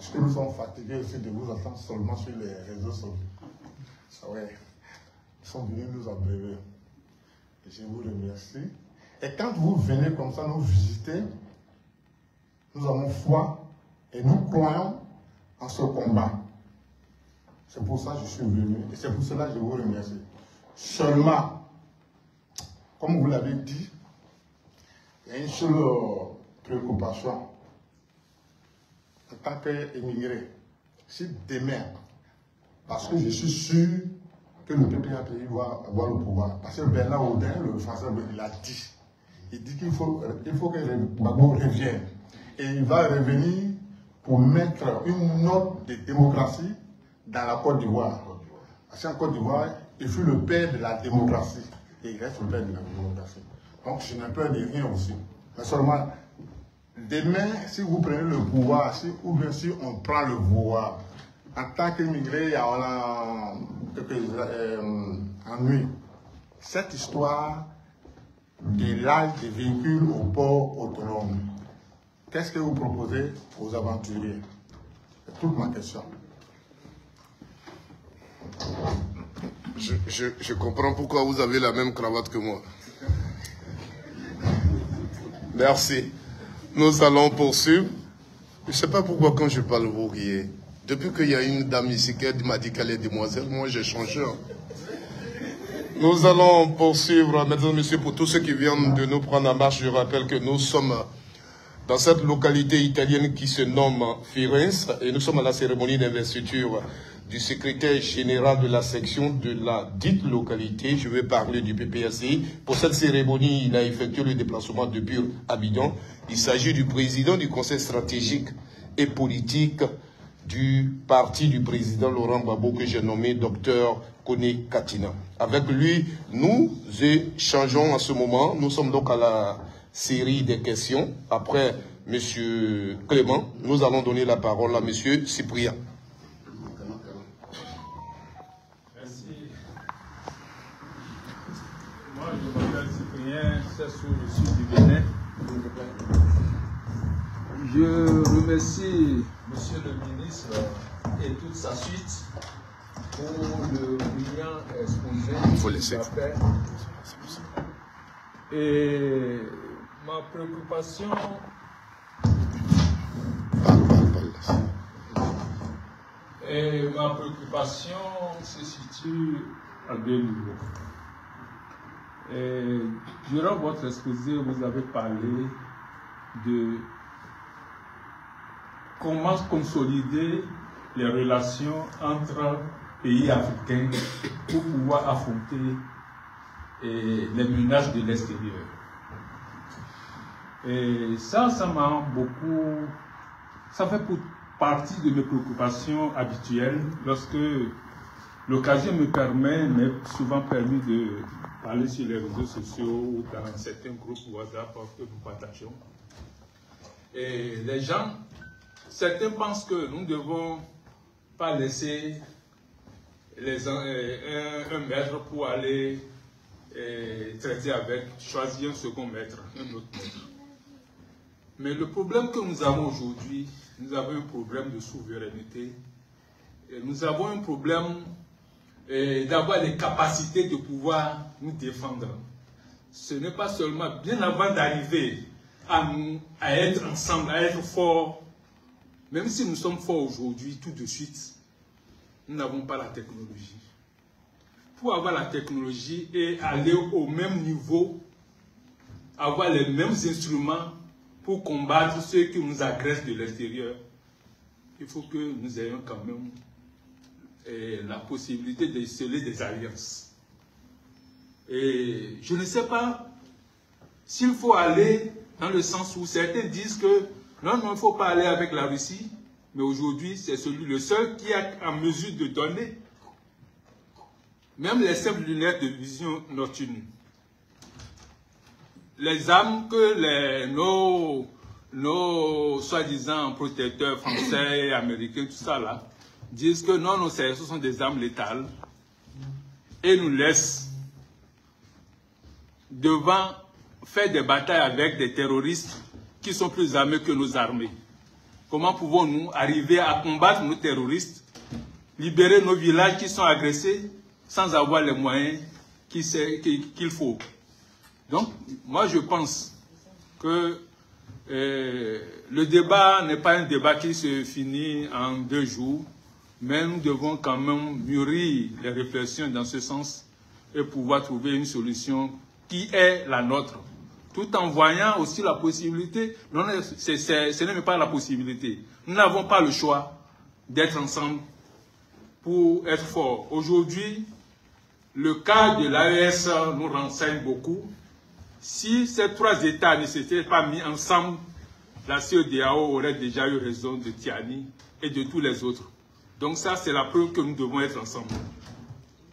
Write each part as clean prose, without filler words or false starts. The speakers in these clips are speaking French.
Parce que nous sommes fatigués aussi de vous entendre seulement sur les réseaux sociaux. Ouais. Ils sont venus nous abreuver. Je vous remercie. Et quand vous venez comme ça nous visiter, nous avons foi et nous croyons en ce combat. C'est pour ça que je suis venu et c'est pour cela que je vous remercie. Seulement, comme vous l'avez dit, il y a une seule préoccupation. En tant qu'émigré, si demain, parce que je suis sûr que le PPAPI va avoir le pouvoir, parce que Bernard Audin, le français, il a dit. Il dit qu'il faut que Gbagbo revienne. Et il va revenir pour mettre une note de démocratie dans la Côte d'Ivoire. Parce qu'en Côte d'Ivoire, il fut le père de la démocratie. Et il reste le père de la démocratie. Donc je n'ai peur de rien aussi. Mais seulement, demain, si vous prenez le pouvoir, ou bien si on prend le pouvoir, en tant qu'immigré, on a ennui. Cette histoire de l'âge des véhicules au port autonome, qu'est-ce que vous proposez aux aventuriers? C'est toute ma question. Je comprends pourquoi vous avez la même cravate que moi. Merci. Nous allons poursuivre. Je ne sais pas pourquoi quand je parle, vous riez. Depuis qu'il y a une dame ici qui m'a dit qu'elle est demoiselle, moi j'ai changé. Nous allons poursuivre, mesdames et messieurs, pour tous ceux qui viennent de nous prendre en marche. Je rappelle que nous sommes dans cette localité italienne qui se nomme Firenze et nous sommes à la cérémonie d'investiture du secrétaire général de la section de la dite localité. Je vais parler du PPACI. Pour cette cérémonie, il a effectué le déplacement depuis Abidjan. Il s'agit du président du conseil stratégique et politique du parti du président Laurent Gbagbo que j'ai nommé Dr Kone Katina. Avec lui, nous échangeons en ce moment. Nous sommes donc à la série des questions. Après M. Clément, nous allons donner la parole à M. Cyprien. Merci. Moi, je m'appelle Cyprien, je suis du Bénin. Je remercie Monsieur le ministre et toute sa suite pour le brillant exposé. Il faut laisser. Et ma préoccupation se situe à deux niveaux. Et durant votre exposé, vous avez parlé de comment consolider les relations entre pays africains pour pouvoir affronter les menaces de l'extérieur. Et ça m'a beaucoup... Ça fait partie de mes préoccupations habituelles lorsque l'occasion m'est souvent permis de parler sur les réseaux sociaux ou dans certains groupes WhatsApp que nous partageons. Et les gens, certains pensent que nous ne devons pas laisser un maître pour aller traiter avec, choisir un second maître, un autre maître. Mais le problème que nous avons aujourd'hui, nous avons un problème de souveraineté. Et nous avons un problème d'avoir les capacités de pouvoir nous défendre. Ce n'est pas seulement bien avant d'arriver à être ensemble, à être forts. Même si nous sommes forts aujourd'hui, tout de suite, nous n'avons pas la technologie. Pour avoir la technologie et aller au même niveau, avoir les mêmes instruments pour combattre ceux qui nous agressent de l'extérieur, il faut que nous ayons quand même la possibilité de sceller des alliances. Et je ne sais pas s'il faut aller dans le sens où certains disent que non, il ne faut pas aller avec la Russie, mais aujourd'hui, c'est le seul qui est en mesure de donner même les simples lunettes de vision nocturne. Les armes que nos soi-disant protecteurs français et américains, tout ça là, disent que non, ce sont des armes létales et nous laissent faire des batailles avec des terroristes qui sont plus armés que nos armées. comment pouvons-nous arriver à combattre nos terroristes, libérer nos villages qui sont agressés sans avoir les moyens qu'il faut. Donc, moi je pense que le débat n'est pas un débat qui se finit en 2 jours, mais nous devons quand même mûrir les réflexions dans ce sens et pouvoir trouver une solution qui est la nôtre, tout en voyant aussi la possibilité, ce n'est pas la possibilité, nous n'avons pas le choix d'être ensemble pour être forts. Aujourd'hui, le cas de l'AES nous renseigne beaucoup. Si ces 3 États ne s'étaient pas mis ensemble, la CEDEAO aurait déjà eu raison de Tiani et de tous les autres. Donc ça, c'est la preuve que nous devons être ensemble.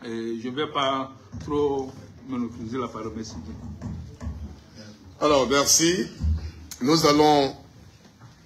Et je ne vais pas trop monopoliser la parole. Merci. Alors, merci. Nous allons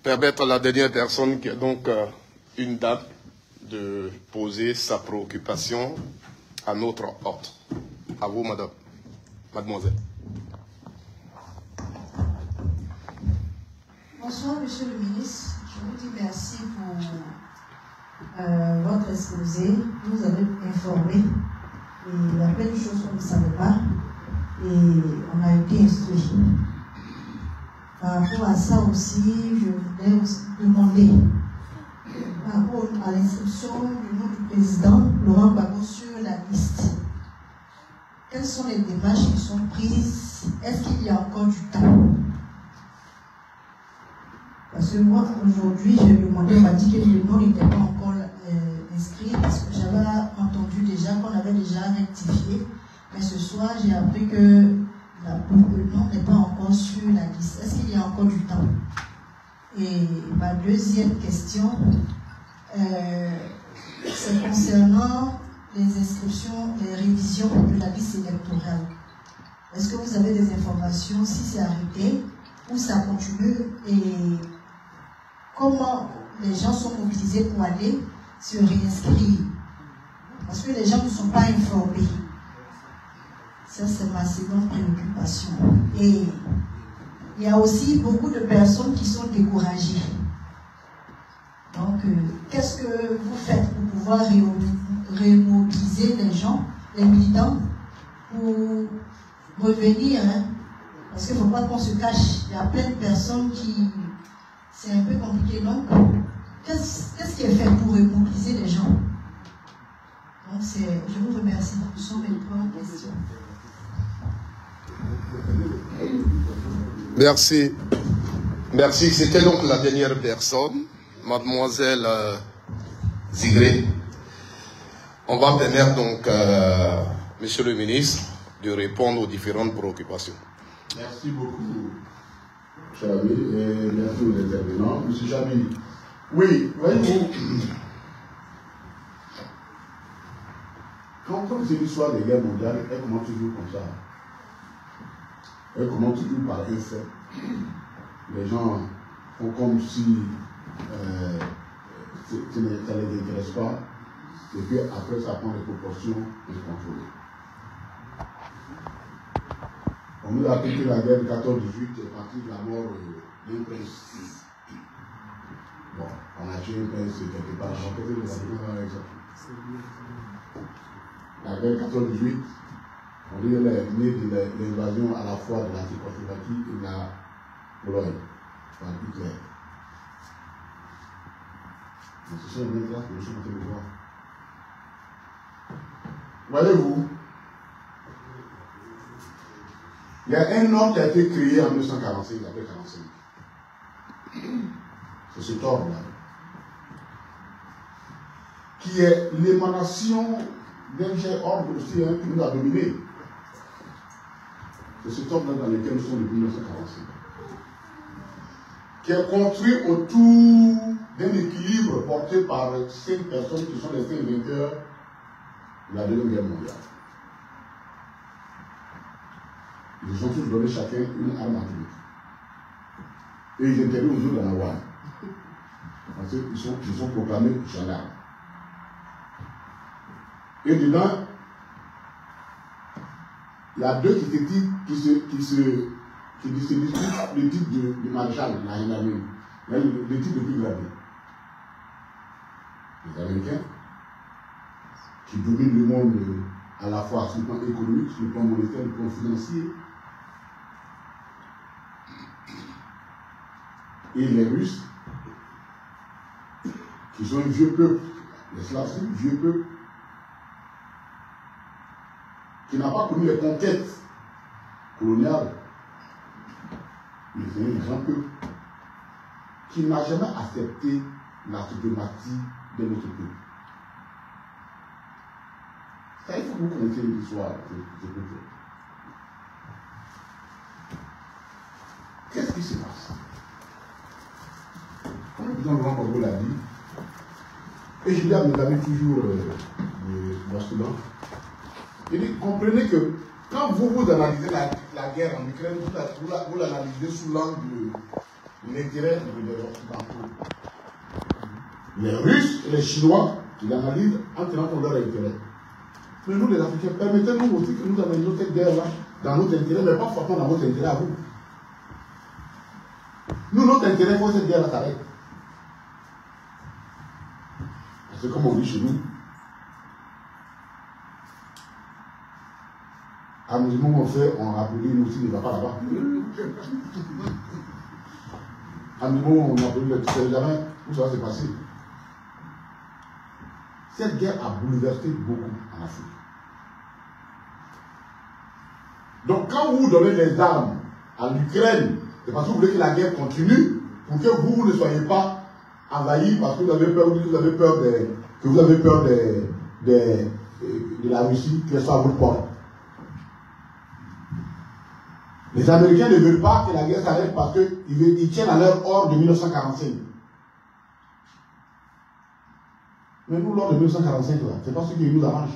permettre à la dernière personne qui a donc une dame de poser sa préoccupation à notre hôte. À vous, madame. Mademoiselle. Bonsoir, monsieur le ministre. Je vous dis merci pour votre exposé. Vous nous avez informé. Et il y a plein de choses qu'on ne savait pas. Et on a été instruit. Par rapport à ça aussi, je voulais aussi demander, par rapport à l'inscription du nom du président Laurent Gbagbo sur la liste, quelles sont les démarches qui sont prises? Est-ce qu'il y a encore du temps? Parce que moi, aujourd'hui, j'ai demandé, on m'a dit que le nom n'était pas encore inscrit, parce que j'avais entendu déjà qu'on avait déjà rectifié. Mais ce soir, j'ai appris que le nom n'est pas encore sur la liste. Est-ce qu'il y a encore du temps? Et ma deuxième question, c'est concernant les inscriptions, les révisions de la liste électorale. Est-ce que vous avez des informations si c'est arrêté ou ça continue et comment les gens sont mobilisés pour aller se réinscrire? Parce que les gens ne sont pas informés. Ça, c'est ma seconde préoccupation. Et il y a aussi beaucoup de personnes qui sont découragées. Donc, qu'est-ce que vous faites pour pouvoir remobiliser les gens, les militants, pour revenir, hein? Parce qu'il ne faut pas qu'on se cache. Il y a plein de personnes qui... C'est un peu compliqué. Donc, qu'est-ce qui est fait pour remobiliser les gens? Donc, je vous remercie. Ce sont mes 3 questions. Merci. Merci. C'était donc la dernière personne, mademoiselle Zigré. On va permettre donc, monsieur le ministre, de répondre aux différentes préoccupations. Merci beaucoup, cher ami, et merci aux intervenants. Monsieur Chabi, oui, voyez-vous, quand c'est l'histoire des guerres mondiales, elle commence toujours comme ça. Elle commence toujours par un fait. Les gens font comme si ça ne les intéresse pas, et puis après ça prend des proportions incontrôlées. On nous a appris que la guerre de 14-18 est partie de la mort d'un prince. Bon, on a tué un prince quelque part. La guerre de 14-18, on dit qu'elle est née de l'invasion à la fois de la Tchécoslovaquie et de la Pologne par Hitler. Mais ce sont les mêmes traces que nous sommes en train de voir. Voyez-vous, il y a un homme qui a été créé en 1945, après 1945. C'est cet ordre-là. Qui est l'émanation d'un cher ordre aussi qui nous a dominés. C'est cet ordre-là dans lequel nous sommes depuis 1945. Qui est construit autour d'un équilibre porté par 5 personnes qui sont les 5 vainqueurs de la Deuxième Guerre mondiale. Ils ont tous donné chacun une arme atomique. Et ils interviennent aux autres dans la Ouane. Parce qu'ils sont proclamés gendarmes. Et dedans, il y a 2 qui disputent le titre de maréchal de la gendarmerie. Mais le type de pays là, les Américains, qui dominent le monde à la fois sur le plan économique, sur le plan monétaire, le plan financier, et les Russes, qui sont un vieux peuple, les Slaves, c'est un vieux peuple, qui n'a pas connu les conquêtes coloniales, mais c'est un grand peuple, qui n'a jamais accepté la suprématie de notre peuple. Ça, il faut que vous connaissiez l'histoire de ce peuple. Qu'est-ce qui se passe? Comme le président Laurent Gbagbo l'a dit, et je dis à mes amis toujours de Soudan, il dit, comprenez que quand vous analysez la guerre en Ukraine, vous l'analysez sous l'angle de l'intérêt des Occidentaux. Les Russes et les Chinois, ils l'analysent en tenant compte de leur intérêt. Mais nous, les Africains, permettez-nous aussi que nous analysions cette guerre-là dans notre intérêt, mais pas forcément dans votre intérêt à vous. Nous, notre intérêt, il faut que cette guerre s'arrête. Parce que comme on dit chez nous, à mesure où on fait, on rappelle, nous aussi ne va pas là-bas. À mesure où on rappelle, tu sais jamais où ça va se passer. Cette guerre a bouleversé beaucoup en Afrique. Donc quand vous donnez les armes à l'Ukraine, c'est parce que vous voulez que la guerre continue, pour que vous ne soyez pas envahis parce que vous avez peur, de la Russie qui soit à votre porte. Les Américains ne veulent pas que la guerre s'arrête parce qu'ils tiennent à leur ordre de 1945. Mais nous, l'ordre de 1945, c'est pas ce qui nous arrange.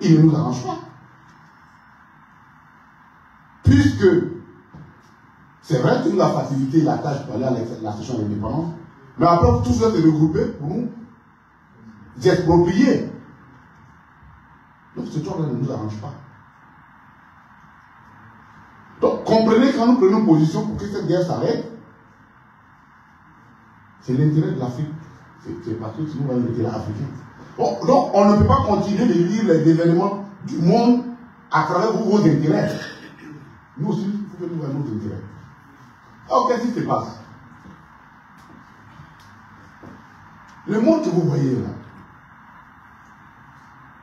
Il ne nous arrange pas. Puisque c'est vrai qu'il nous a facilité la tâche pour aller à la session d'indépendance, mais après tout ça s'est regroupé pour nous exproprier. Donc ce truc-là ne nous arrange pas. Donc comprenez quand nous prenons position pour que cette guerre s'arrête, c'est l'intérêt de l'Afrique. C'est parce que sinon on va l'intérêt africain. Bon, donc on ne peut pas continuer de lire les événements du monde à travers vos intérêts. Nous aussi, il faut que nous ayons nos intérêts. Alors qu'est-ce qui se passe? Le monde que vous voyez là,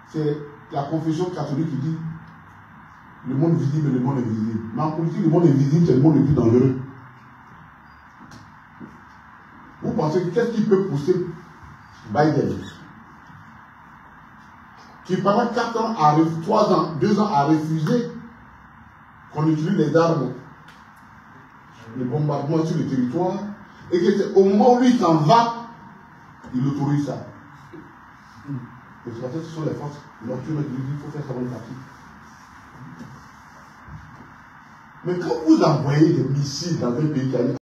c'est la confession catholique qui dit le monde visible et le monde invisible. Mais en politique, le monde invisible, c'est le monde le plus dangereux. Vous pensez que qu'est-ce qui peut pousser Biden, qui pendant 4 ans, 3 ans, 2 ans a refusé qu'on utilise les armes, les bombardements sur le territoire, et que c'est au moment où lui s'en va, il autorise ça. Parce que ce sont les forces nocturnes qui disent qu'il faut faire ça dans le parti. Mais quand vous envoyez des missiles dans un pays qui a